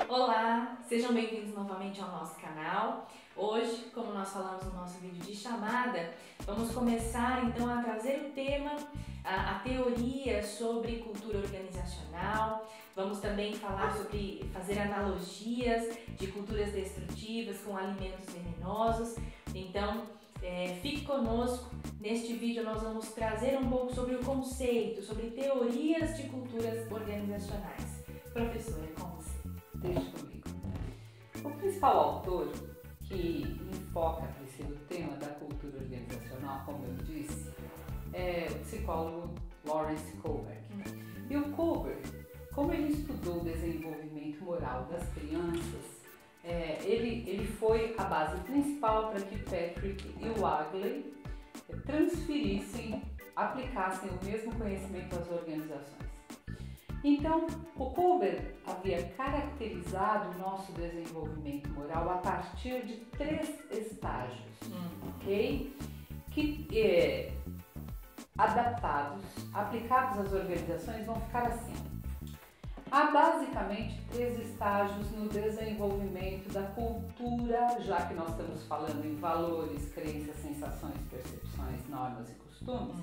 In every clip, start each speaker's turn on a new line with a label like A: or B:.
A: Olá, sejam bem-vindos novamente ao nosso canal. Hoje, como nós falamos no nosso vídeo de chamada, vamos começar então a trazer o tema, a teoria sobre cultura organizacional. Vamos também falar sobre fazer analogias de culturas destrutivas com alimentos venenosos. Então, fique conosco. Neste vídeo nós vamos trazer um pouco sobre o conceito, sobre teorias de culturas organizacionais. Professora, com você.
B: Deixa comigo. O principal autor que enfoca o tema da cultura organizacional, como eu disse, é o psicólogo Lawrence Kohlberg. E o Kohlberg, como ele estudou o desenvolvimento moral das crianças, ele foi a base principal para que Patrick e o Wagley aplicassem o mesmo conhecimento às organizações. Então, o Kohlberg havia caracterizado o nosso desenvolvimento moral a partir de 3 estágios, ok? Que adaptados, aplicados às organizações, vão ficar assim. Há basicamente 3 estágios no desenvolvimento da cultura, já que nós estamos falando em valores, crenças, sensações, percepções, normas e costumes.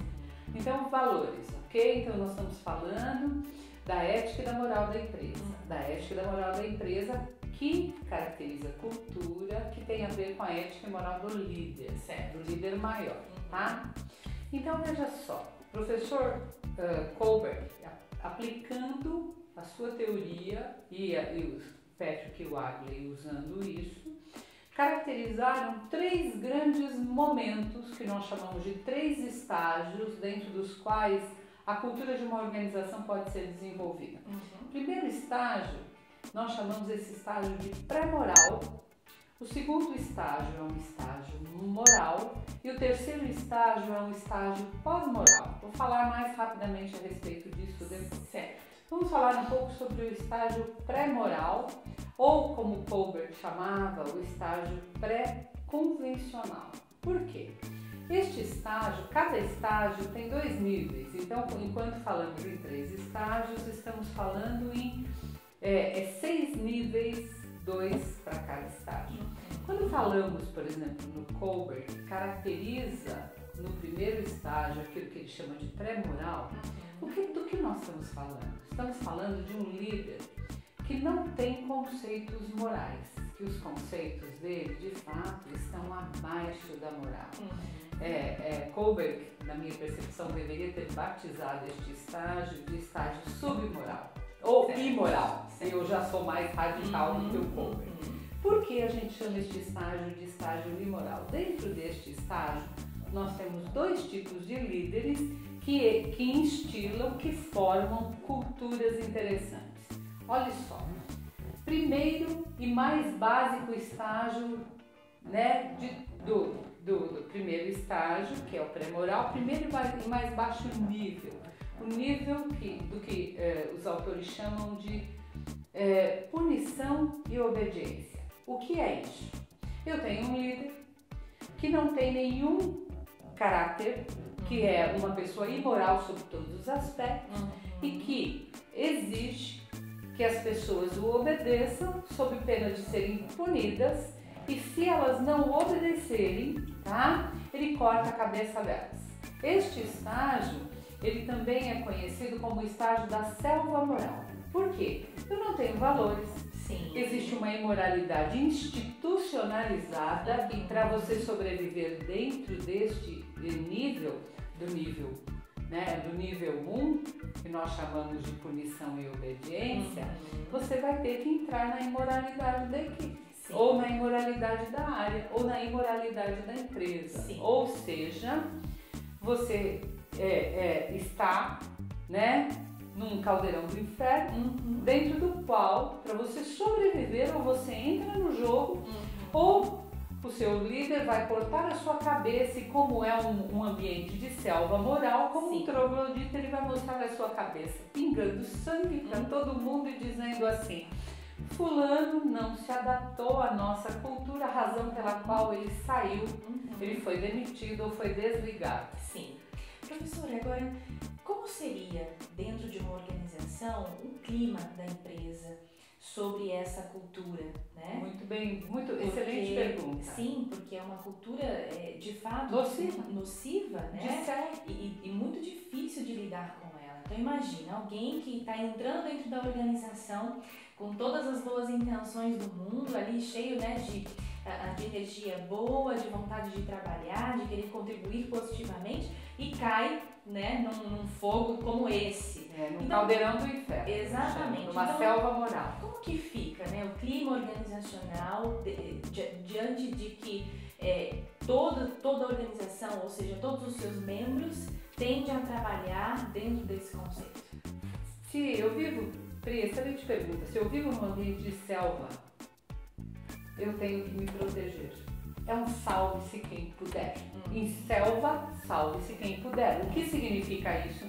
B: Então, valores, ok? Então, nós estamos falando da ética e da moral da empresa. Da ética e da moral da empresa que caracteriza a cultura, que tem a ver com a ética e moral do líder, certo? Do líder maior, tá? Então, veja só, o professor Kohlberg, aplicando a sua teoria e os Patrick e Wagley usando isso, caracterizaram 3 grandes momentos que nós chamamos de 3 estágios dentro dos quais a cultura de uma organização pode ser desenvolvida. O primeiro estágio, nós chamamos esse estágio de pré-moral. O segundo estágio é um estágio moral e o terceiro estágio é um estágio pós-moral. Vou falar mais rapidamente a respeito disso depois. Certo. Vamos falar um pouco sobre o estágio pré-moral, ou como Kohlberg chamava, o estágio pré-convencional. Por quê? Este estágio, cada estágio tem 2 níveis, então enquanto falamos em 3 estágios, estamos falando em 6 níveis, 2 para cada estágio. Quando falamos, por exemplo, no Kohlberg, caracteriza no primeiro estágio aquilo que ele chama de pré-moral, do que nós estamos falando? Estamos falando de um líder que não tem conceitos morais, que os conceitos dele, de fato, estão abaixo da moral. Kohlberg, na minha percepção, deveria ter batizado este estágio de estágio submoral ou imoral. Eu já sou mais radical do que o Kohlberg. Por que a gente chama este estágio de estágio imoral? Dentro deste estágio, nós temos 2 tipos de líderes que instilam, que formam culturas interessantes. Olha só, primeiro e mais básico estágio, né, do primeiro estágio, que é o pré-moral, primeiro e mais baixo nível. O nível do que os autores chamam de punição e obediência. O que é isso? Eu tenho um líder que não tem nenhum caráter, que é uma pessoa imoral sob todos os aspectos e que exige que as pessoas o obedeçam sob pena de serem punidas, e se elas não obedecerem, tá? Ele corta a cabeça delas. Este estágio, ele também é conhecido como o estágio da selva moral. Por quê? Eu não tenho valores. Sim. Existe uma imoralidade institucionalizada e para você sobreviver dentro deste nível, do nível 1, que nós chamamos de punição e obediência, você vai ter que entrar na imoralidade da equipe. Sim. Ou na imoralidade da área, ou na imoralidade da empresa. Sim. Ou seja, você está, né, num caldeirão do inferno, dentro do qual, para você sobreviver, ou você entra no jogo, ou o seu líder vai cortar a sua cabeça, e como é um ambiente de selva moral, como um troglodita, ele vai mostrar a sua cabeça pingando sangue para todo mundo e dizendo assim: fulano não se adaptou à nossa cultura, a razão pela qual ele saiu, ele foi demitido ou foi desligado.
A: Sim. Professora, agora, como seria dentro de uma organização o clima da empresa? sobre essa cultura, né?
B: Muito bem, excelente pergunta.
A: Sim, porque é uma cultura de fato nociva, né? E muito difícil de lidar com ela. Então imagina alguém que está entrando dentro da organização com todas as boas intenções do mundo, ali cheio, né, de energia boa, de vontade de trabalhar, de querer contribuir positivamente e cai, né, num fogo como esse.
B: Num caldeirão do inferno.
A: Exatamente.
B: Numa selva moral.
A: Como que fica, né, o clima organizacional diante de que toda a organização, ou seja, todos os seus membros, tendem a trabalhar dentro desse conceito?
B: Excelente pergunta. Se eu vivo num ambiente de selva, eu tenho que me proteger. É um salve-se quem puder. Em selva, salve-se quem puder. O que significa isso?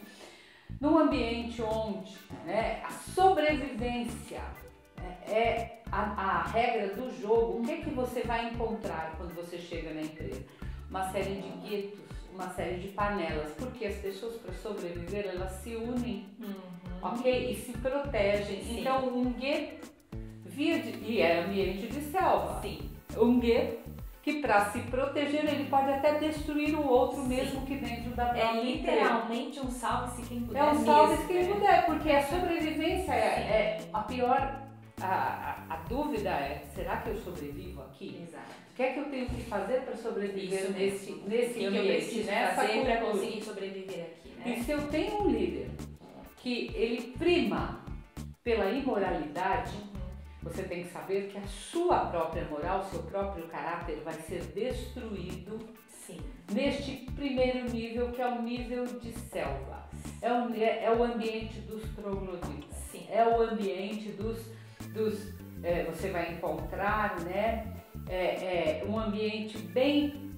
B: Num ambiente onde, né, a sobrevivência é a regra do jogo, o que você vai encontrar quando você chega na empresa? Uma série de guetos, uma série de panelas, porque as pessoas, para sobreviver, elas se unem, ok? E se protegem. Sim. Então, um gueto e é ambiente de selva.
A: Sim.
B: Um gueto que, para se proteger, ele pode até destruir o outro. Sim. Mesmo que dentro da própria
A: literalmente um salve-se quem puder.
B: É um salve-se quem puder, porque a sobrevivência é a pior. A dúvida é, será que eu sobrevivo aqui?
A: Exato.
B: O que é que eu tenho que fazer para sobreviver nesse ambiente?
A: Que eu preciso fazer para conseguir sobreviver aqui, né?
B: E se eu tenho um líder que ele prima pela imoralidade, você tem que saber que a sua própria moral, seu próprio caráter vai ser destruído.
A: Sim.
B: Neste primeiro nível, que é o nível de selva. É o ambiente dos trogloditas.
A: Sim.
B: É o ambiente você vai encontrar, né, um ambiente bem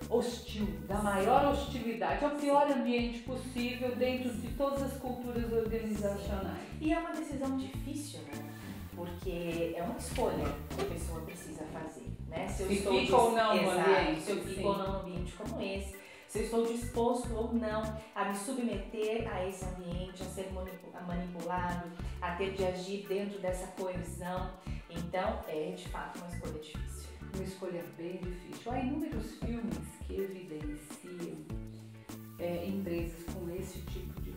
B: hostil, da maior hostilidade. É o pior ambiente possível dentro de todas as culturas organizacionais.
A: E é uma decisão difícil, né? Porque é uma escolha que a pessoa precisa fazer, né?
B: Se eu fico ou não no ambiente.
A: Se eu fico ou não num ambiente como esse, se eu estou disposto ou não a me submeter a esse ambiente, a ser manipulado, a ter de agir dentro dessa coesão. Então, é de fato uma escolha difícil.
B: Uma escolha bem difícil. Há inúmeros filmes que evidenciam empresas com esse tipo de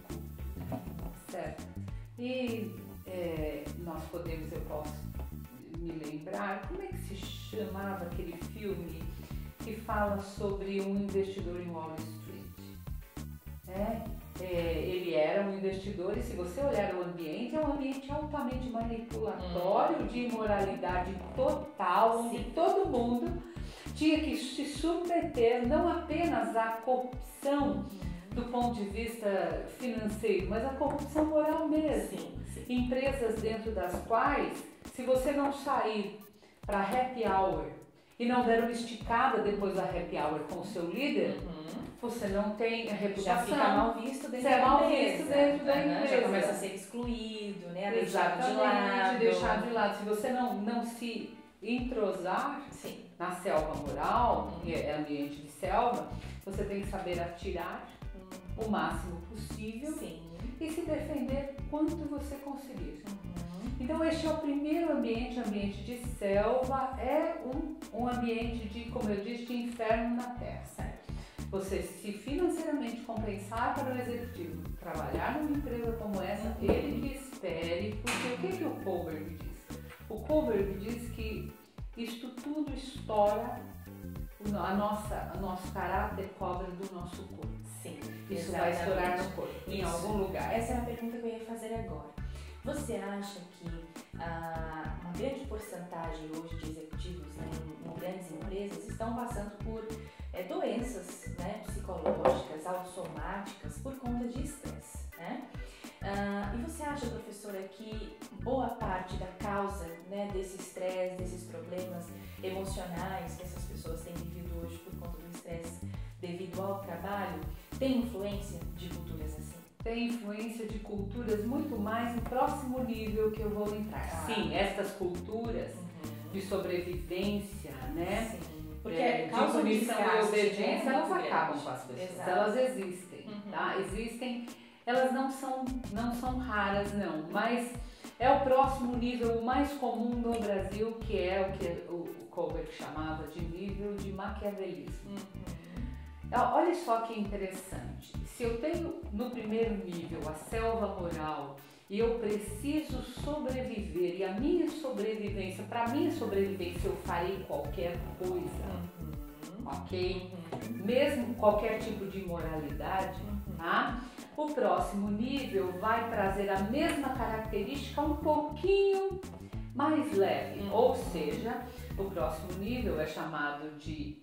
B: cultura, certo? E eu posso me lembrar, como é que se chamava aquele filme que fala sobre um investidor em Wall Street? Ele era um investidor e, se você olhar o ambiente, é um ambiente altamente manipulatório, de imoralidade total, onde todo mundo tinha que se submeter não apenas à corrupção do ponto de vista financeiro, mas à corrupção moral mesmo.
A: Sim.
B: Empresas dentro das quais, se você não sair para happy hour e não der uma esticada depois da happy hour com o seu líder, você não tem a reputação.
A: Já fica mal visto dentro da empresa. Já começa a ser excluído, né? A deixar
B: de lado. Se você não se entrosar na selva moral, que é ambiente de selva, você tem que saber atirar o máximo possível e se defender quanto você conseguir. Então, este é o primeiro ambiente de selva, é um ambiente de, como eu disse, de inferno na terra.
A: Certo.
B: Você se financeiramente compensar para o executivo trabalhar numa empresa como essa, ele que espere, porque o que o Kohlberg diz? O Kohlberg diz que isto tudo estoura, nosso caráter cobra do nosso corpo.
A: Sim,
B: isso vai estourar no corpo, em algum lugar.
A: Essa é a pergunta que eu ia fazer agora. Você acha que uma grande porcentagem hoje de executivos, né, em grandes empresas estão passando por doenças, né, psicológicas, autossomáticas por conta de estresse, né? E você acha, professora, que boa parte da causa, né, desse estresse, desses problemas emocionais que essas pessoas têm vivido hoje por conta do estresse devido ao trabalho tem influência de culturas assim?
B: Tem influência de culturas muito mais no próximo nível que eu vou entrar. Sim, essas culturas de sobrevivência, né?
A: Sim.
B: Porque de punição e obediência, elas acabam com as pessoas.
A: Exato.
B: Elas existem, tá? Existem, elas não são raras não, mas é o próximo nível, o mais comum no Brasil, que é o que o Kohlberg chamava de nível de maquiavelismo. Olha só que interessante, se eu tenho no primeiro nível a selva moral e eu preciso sobreviver, e a minha sobrevivência, para minha sobrevivência eu farei qualquer coisa, ok? Mesmo qualquer tipo de imoralidade, tá? O próximo nível vai trazer a mesma característica um pouquinho mais leve, ou seja, o próximo nível é chamado de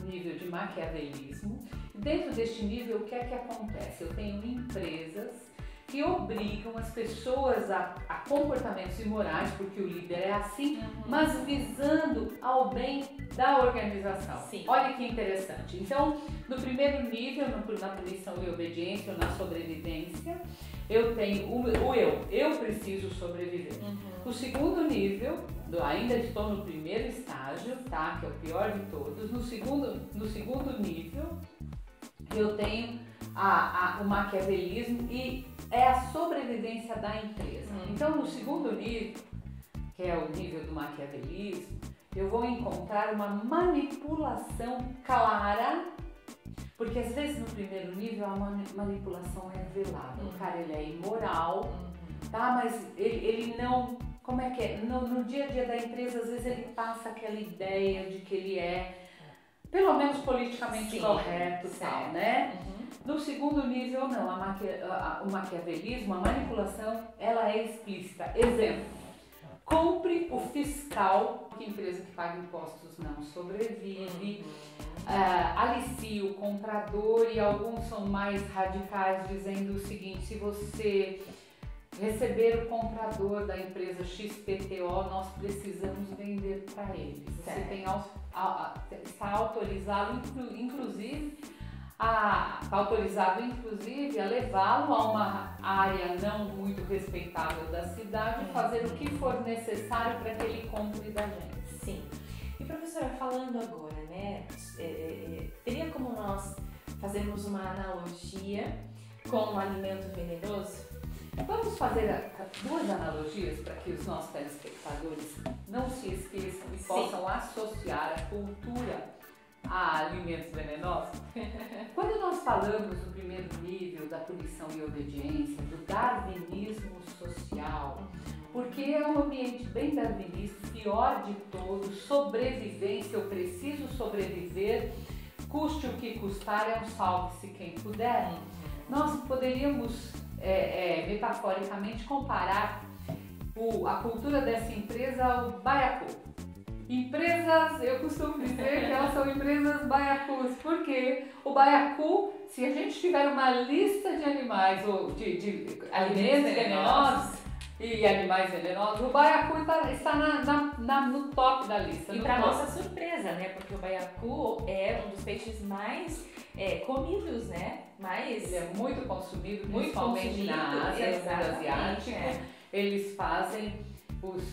B: nível de maquiavelismo. Dentro deste nível, o que é que acontece? Eu tenho empresas que obrigam as pessoas a comportamentos imorais, porque o líder é assim, mas visando ao bem da organização.
A: Sim.
B: Olha que interessante. Então, no primeiro nível, na punição e obediência, ou na sobrevivência, eu tenho eu preciso sobreviver. No segundo nível, ainda estou no primeiro estágio, tá? Que é o pior de todos. No segundo nível, eu tenho o maquiavelismo e é a sobrevivência da empresa. Então, no segundo nível, que é o nível do maquiavelismo, eu vou encontrar uma manipulação clara, porque às vezes no primeiro nível a manipulação é velada. O cara ele é imoral, tá? Mas ele não... Como é que é? No dia a dia da empresa, às vezes ele passa aquela ideia de que ele é, pelo menos politicamente correto, tal, né? No segundo nível, não. O maquiavelismo, a manipulação, ela é explícita. Exemplo, compre o fiscal, que empresa que paga impostos não sobrevive, alicie o comprador, e alguns são mais radicais, dizendo o seguinte: se você receber o comprador da empresa XPTO, nós precisamos vender para eles. Você está autorizado, inclusive, a levá-lo a uma área não muito respeitável da cidade e fazer o que for necessário para que ele compre da gente.
A: Sim. E professora, falando agora, né, teria como nós fazermos uma analogia com um alimento venenoso?
B: Vamos fazer duas analogias para que os nossos telespectadores não se esqueçam e possam associar a cultura a alimentos venenosos. Quando nós falamos do primeiro nível da punição e obediência, do darwinismo social, porque é um ambiente bem darwinista, pior de todos, sobrevivência, eu preciso sobreviver, custe o que custar, é um salve-se quem puder. Nós poderíamos metaforicamente comparar a cultura dessa empresa ao baiacu. Empresas, eu costumo dizer que elas são empresas baiacus, porque o baiacu, se a gente tiver uma lista de animais ou de alimentos venenosos e animais venenosos, o baiacu está no top da lista.
A: E para nossa surpresa, né? Porque o baiacu é um dos peixes mais comidos, né? Ele é muito consumido, principalmente na Ásia, no mundo asiático. Eles fazem, os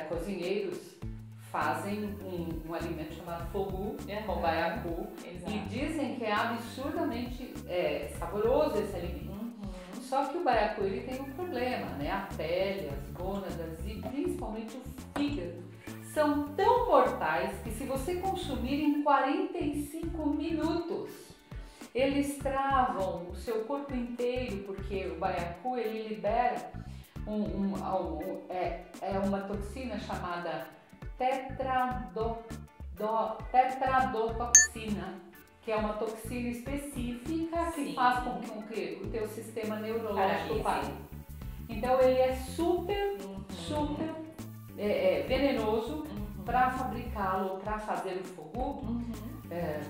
A: cozinheiros fazem um alimento chamado fogu, com baiacu, e dizem que é absurdamente saboroso esse alimento. Só que o baiacu ele tem um problema, né? A pele, as gônadas e principalmente o fígado são tão mortais que se você consumir em 45 minutos, eles travam o seu corpo inteiro, porque o baiacu ele libera uma toxina chamada tetradotoxina, que é uma toxina específica que faz com que o teu sistema neurológico pare. Então ele é super venenoso. Para fabricá-lo, para fazer o fogu,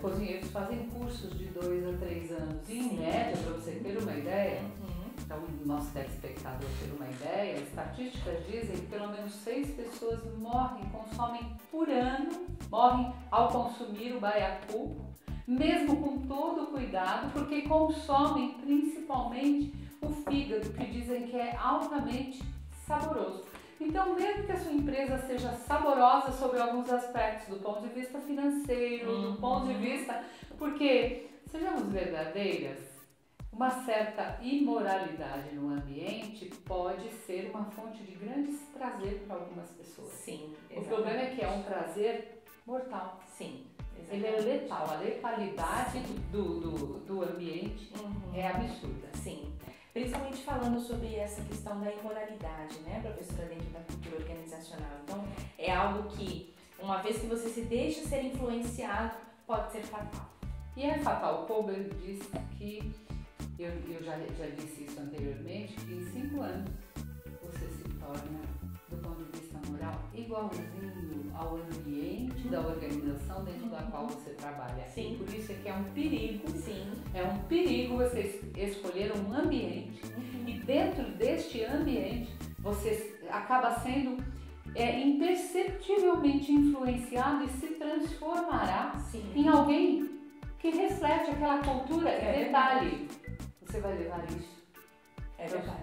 A: cozinheiros fazem cursos de 2 a 3 anos. Em média, para você ter uma ideia, então o nosso telespectador ter uma ideia, estatísticas dizem que pelo menos 6 pessoas consomem por ano, morrem ao consumir o baiacu, mesmo com todo o cuidado, porque consomem principalmente o fígado, que dizem que é altamente saboroso. Então, mesmo que a sua empresa seja saborosa sobre alguns aspectos, do ponto de vista financeiro, do ponto de vista... Porque, sejamos verdadeiras,
B: uma certa imoralidade no ambiente pode ser uma fonte de grande prazer para algumas pessoas.
A: Sim,
B: o problema é que é um prazer mortal.
A: Sim,
B: ele é letal, a letalidade do ambiente é absurda.
A: Sim, principalmente falando sobre essa questão da imoralidade, né, professora, dentro da cultura organizacional. Então, é algo que, uma vez que você se deixa ser influenciado, pode ser fatal.
B: E é fatal. O Kohlberg diz que, eu já disse isso anteriormente, que em 5 anos você se torna, do ponto de vista moral, igualzinho ao ambiente da organização dentro da qual você trabalha.
A: Sim.
B: E por isso é que é um perigo.
A: Sim.
B: É um perigo você escolher um ambiente e dentro deste ambiente você acaba sendo imperceptivelmente influenciado e se transformará em alguém que reflete aquela cultura. Detalhe, você vai levar isso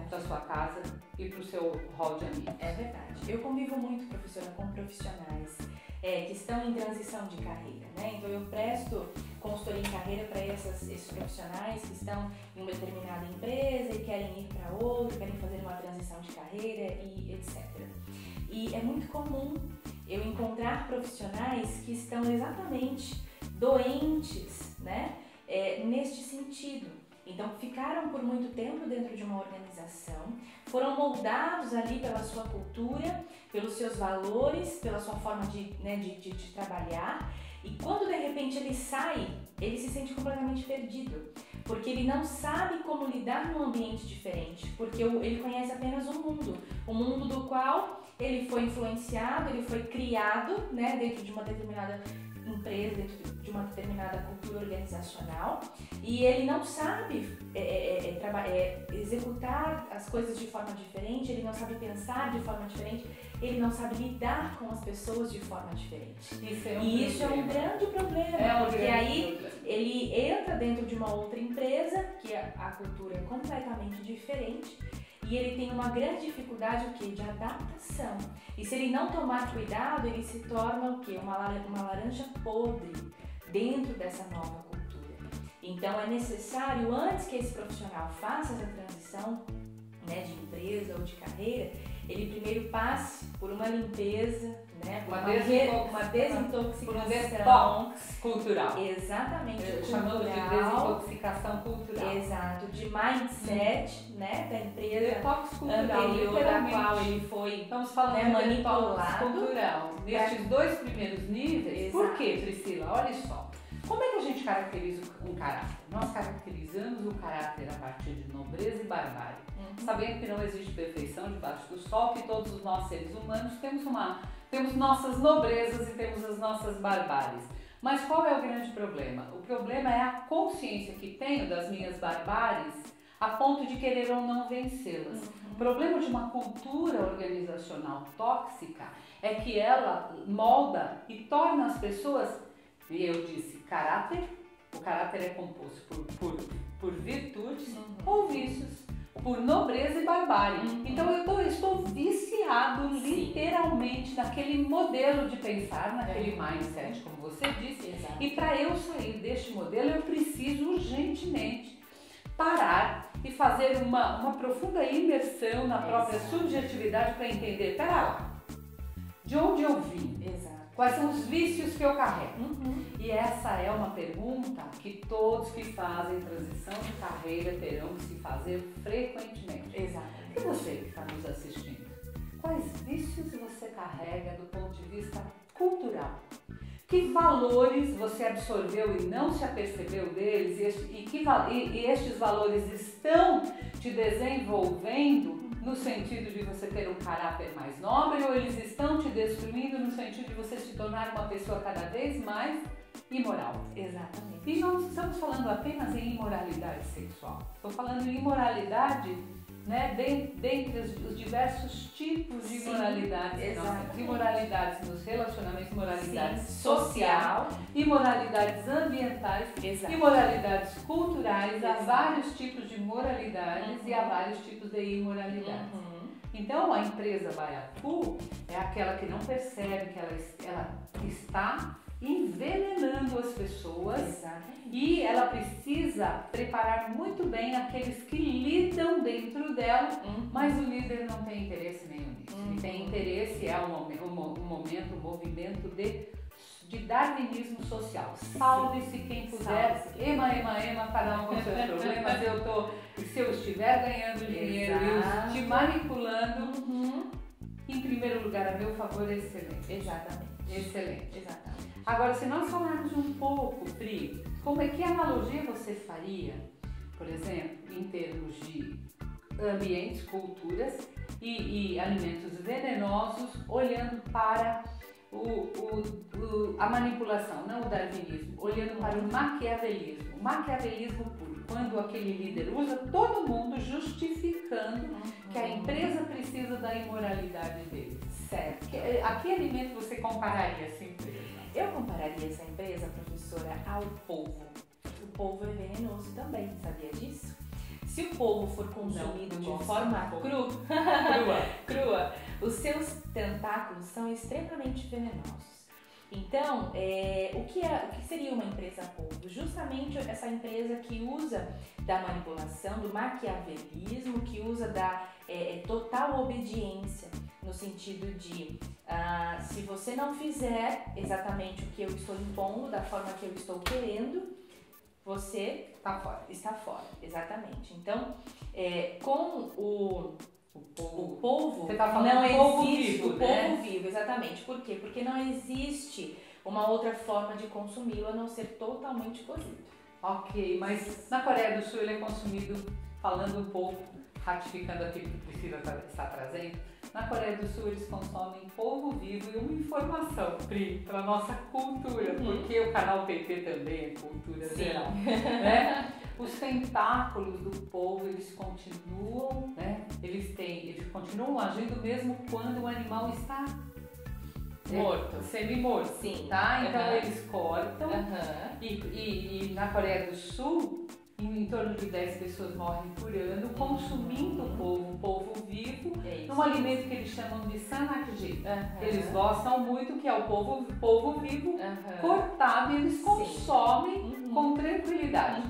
B: para sua casa e para o seu hall de amigos.
A: É verdade. Eu convivo muito, professora, com profissionais que estão em transição de carreira, né? Então eu presto consultoria em carreira para esses profissionais que estão em uma determinada empresa e querem ir para outra, querem fazer uma transição de carreira e etc. E é muito comum eu encontrar profissionais que estão exatamente doentes, né? Neste sentido. Então, ficaram por muito tempo dentro de uma organização, foram moldados ali pela sua cultura, pelos seus valores, pela sua forma de trabalhar, e quando de repente ele sai, ele se sente completamente perdido, porque ele não sabe como lidar num ambiente diferente, porque ele conhece apenas um mundo do qual ele foi influenciado, ele foi criado, né, dentro de uma determinada empresa, dentro de uma determinada cultura organizacional, e ele não sabe executar as coisas de forma diferente, ele não sabe pensar de forma diferente, ele não sabe lidar com as pessoas de forma diferente. Isso é um grande problema, porque aí ele entra dentro de uma outra empresa, que a cultura é completamente diferente, e ele tem uma grande dificuldade de adaptação. E se ele não tomar cuidado, ele se torna uma laranja podre dentro dessa nova cultura. Então é necessário, antes que esse profissional faça essa transição, né, de empresa ou de carreira, ele primeiro passe por uma limpeza, né, por uma desintoxicação.
B: Por um detox cultural.
A: Exatamente.
B: Chamamos de desintoxicação cultural.
A: Exato, de mindset, né, da empresa
B: detox cultural,
A: anterior da qual ele foi,
B: estamos falando de manipulado cultural. Nestes 2 primeiros níveis.
A: Exato.
B: Por quê, Priscila? Olha só. Como é que a gente caracteriza um caráter? Nós caracterizamos o caráter a partir de nobreza e barbárie. Sabendo que não existe perfeição debaixo do sol, que todos nós seres humanos temos nossas nobrezas e temos as nossas barbáries. Mas qual é o grande problema? O problema é a consciência que tenho das minhas barbáries a ponto de querer ou não vencê-las. O problema de uma cultura organizacional tóxica é que ela molda e torna as pessoas, e eu disse caráter, o caráter é composto por virtudes ou vícios, por nobreza e barbárie. Então eu estou viciado literalmente naquele modelo de pensar, naquele mindset, como você disse.
A: Exato.
B: E para eu sair deste modelo, eu preciso urgentemente parar e fazer uma profunda imersão na própria subjetividade para entender, pera lá, de onde eu vim?
A: Exato.
B: Quais são os vícios que eu carrego? E essa é uma pergunta que todos que fazem transição de carreira terão que se fazer frequentemente.
A: Exato.
B: E você que está nos assistindo, quais vícios você carrega do ponto de vista cultural? Que valores você absorveu e não se apercebeu deles e estes valores estão te desenvolvendo no sentido de você ter um caráter mais nobre ou eles estão te destruindo no sentido de você se tornar uma pessoa cada vez mais imoral?
A: Exatamente.
B: E não estamos falando apenas em imoralidade sexual. Estou falando em imoralidade, né, dentre os diversos tipos de imoralidades. Imoralidades nos relacionamentos, imoralidades social, imoralidades ambientais, imoralidades culturais, há vários tipos de moralidades e há vários tipos de imoralidades. Então a empresa Baiacu é aquela que não percebe que ela está envenenando as pessoas.
A: Exatamente.
B: E ela precisa preparar muito bem aqueles que lidam dentro dela, mas o líder não tem interesse nenhum nisso. Ele tem interesse, é um movimento de darwinismo social. Salve-se quem puder, ema, cada um com seus problemas. Se eu estiver ganhando dinheiro e eu te manipulando, em primeiro lugar, a meu favor, é excelente.
A: Exatamente.
B: Excelente.
A: Exatamente.
B: Agora, se nós falarmos um pouco, Pri, que analogia você faria, por exemplo, em termos de ambientes, culturas e alimentos venenosos, olhando para a manipulação, não o darwinismo, olhando para o maquiavelismo. O maquiavelismo puro, quando aquele líder usa todo mundo justificando que a empresa precisa da imoralidade dele. Certo. A que alimento você compararia essa empresa?
A: Eu compararia essa empresa, professora, ao polvo. O polvo é venenoso também, sabia disso? Se o polvo for consumido de forma crua, os seus tentáculos são extremamente venenosos. Então, o que seria uma empresa polvo? Justamente essa empresa que usa da manipulação, do maquiavelismo, que usa da total obediência, no sentido de se você não fizer exatamente o que eu estou impondo, da forma que eu estou querendo, você está fora, exatamente. Então, com o polvo,
B: você tá falando
A: não
B: polvo
A: existe
B: vivo,
A: o
B: né?
A: polvo vivo, exatamente. Por quê? Porque não existe uma outra forma de consumi-lo a não ser totalmente cozido.
B: Ok, mas na Coreia do Sul ele é consumido, falando um pouco, ratificando aquilo que Priscila está trazendo, na Coreia do Sul eles consomem polvo vivo e uma informação, Pri, para nossa cultura, porque o canal PP também é cultura geral, né? Os tentáculos do polvo, eles continuam, né? Eles continuam agindo mesmo quando o animal está
A: morto,
B: semi-morto.
A: Sim.
B: Tá? Então eles cortam e na Coreia do Sul em torno de 10 pessoas morrem por ano consumindo polvo vivo, num alimento que eles chamam de sanakji. Eles gostam muito, que é o polvo vivo cortado, e eles consomem com tranquilidade.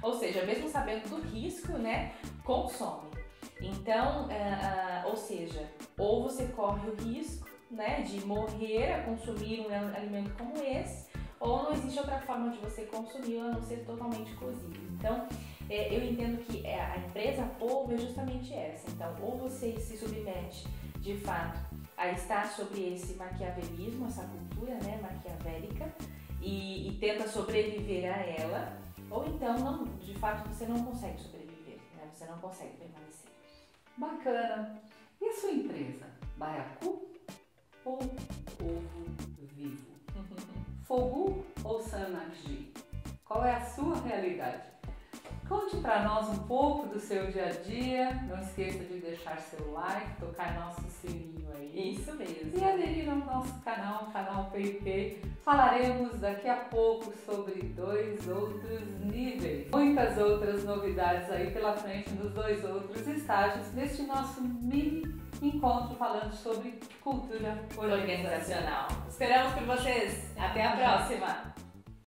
A: Ou seja, mesmo sabendo do risco, né, consome. Então, ou seja, ou você corre o risco, né, de morrer a consumir um alimento como esse, ou não existe outra forma de você consumir a não ser totalmente cozido. Então, eu entendo que a empresa polvo é justamente essa. Então, ou você se submete, de fato, a estar sobre esse maquiavelismo, essa cultura, né, maquiavélica, e tenta sobreviver a ela, ou então, não, de fato, você não consegue sobreviver, né, você não consegue permanecer.
B: Bacana. E a sua empresa? Baiacu ou polvo vivo? Fogo ou sanakji? Qual é a sua realidade? Conte para nós um pouco do seu dia a dia. Não esqueça de deixar seu like, tocar nosso sininho aí.
A: Isso mesmo.
B: E aderir ao nosso canal, canal PP. Falaremos daqui a pouco sobre 2 outros níveis. Muitas outras novidades aí pela frente nos 2 outros estágios deste nosso mini encontro falando sobre cultura organizacional.
A: Esperamos por vocês. Até a próxima!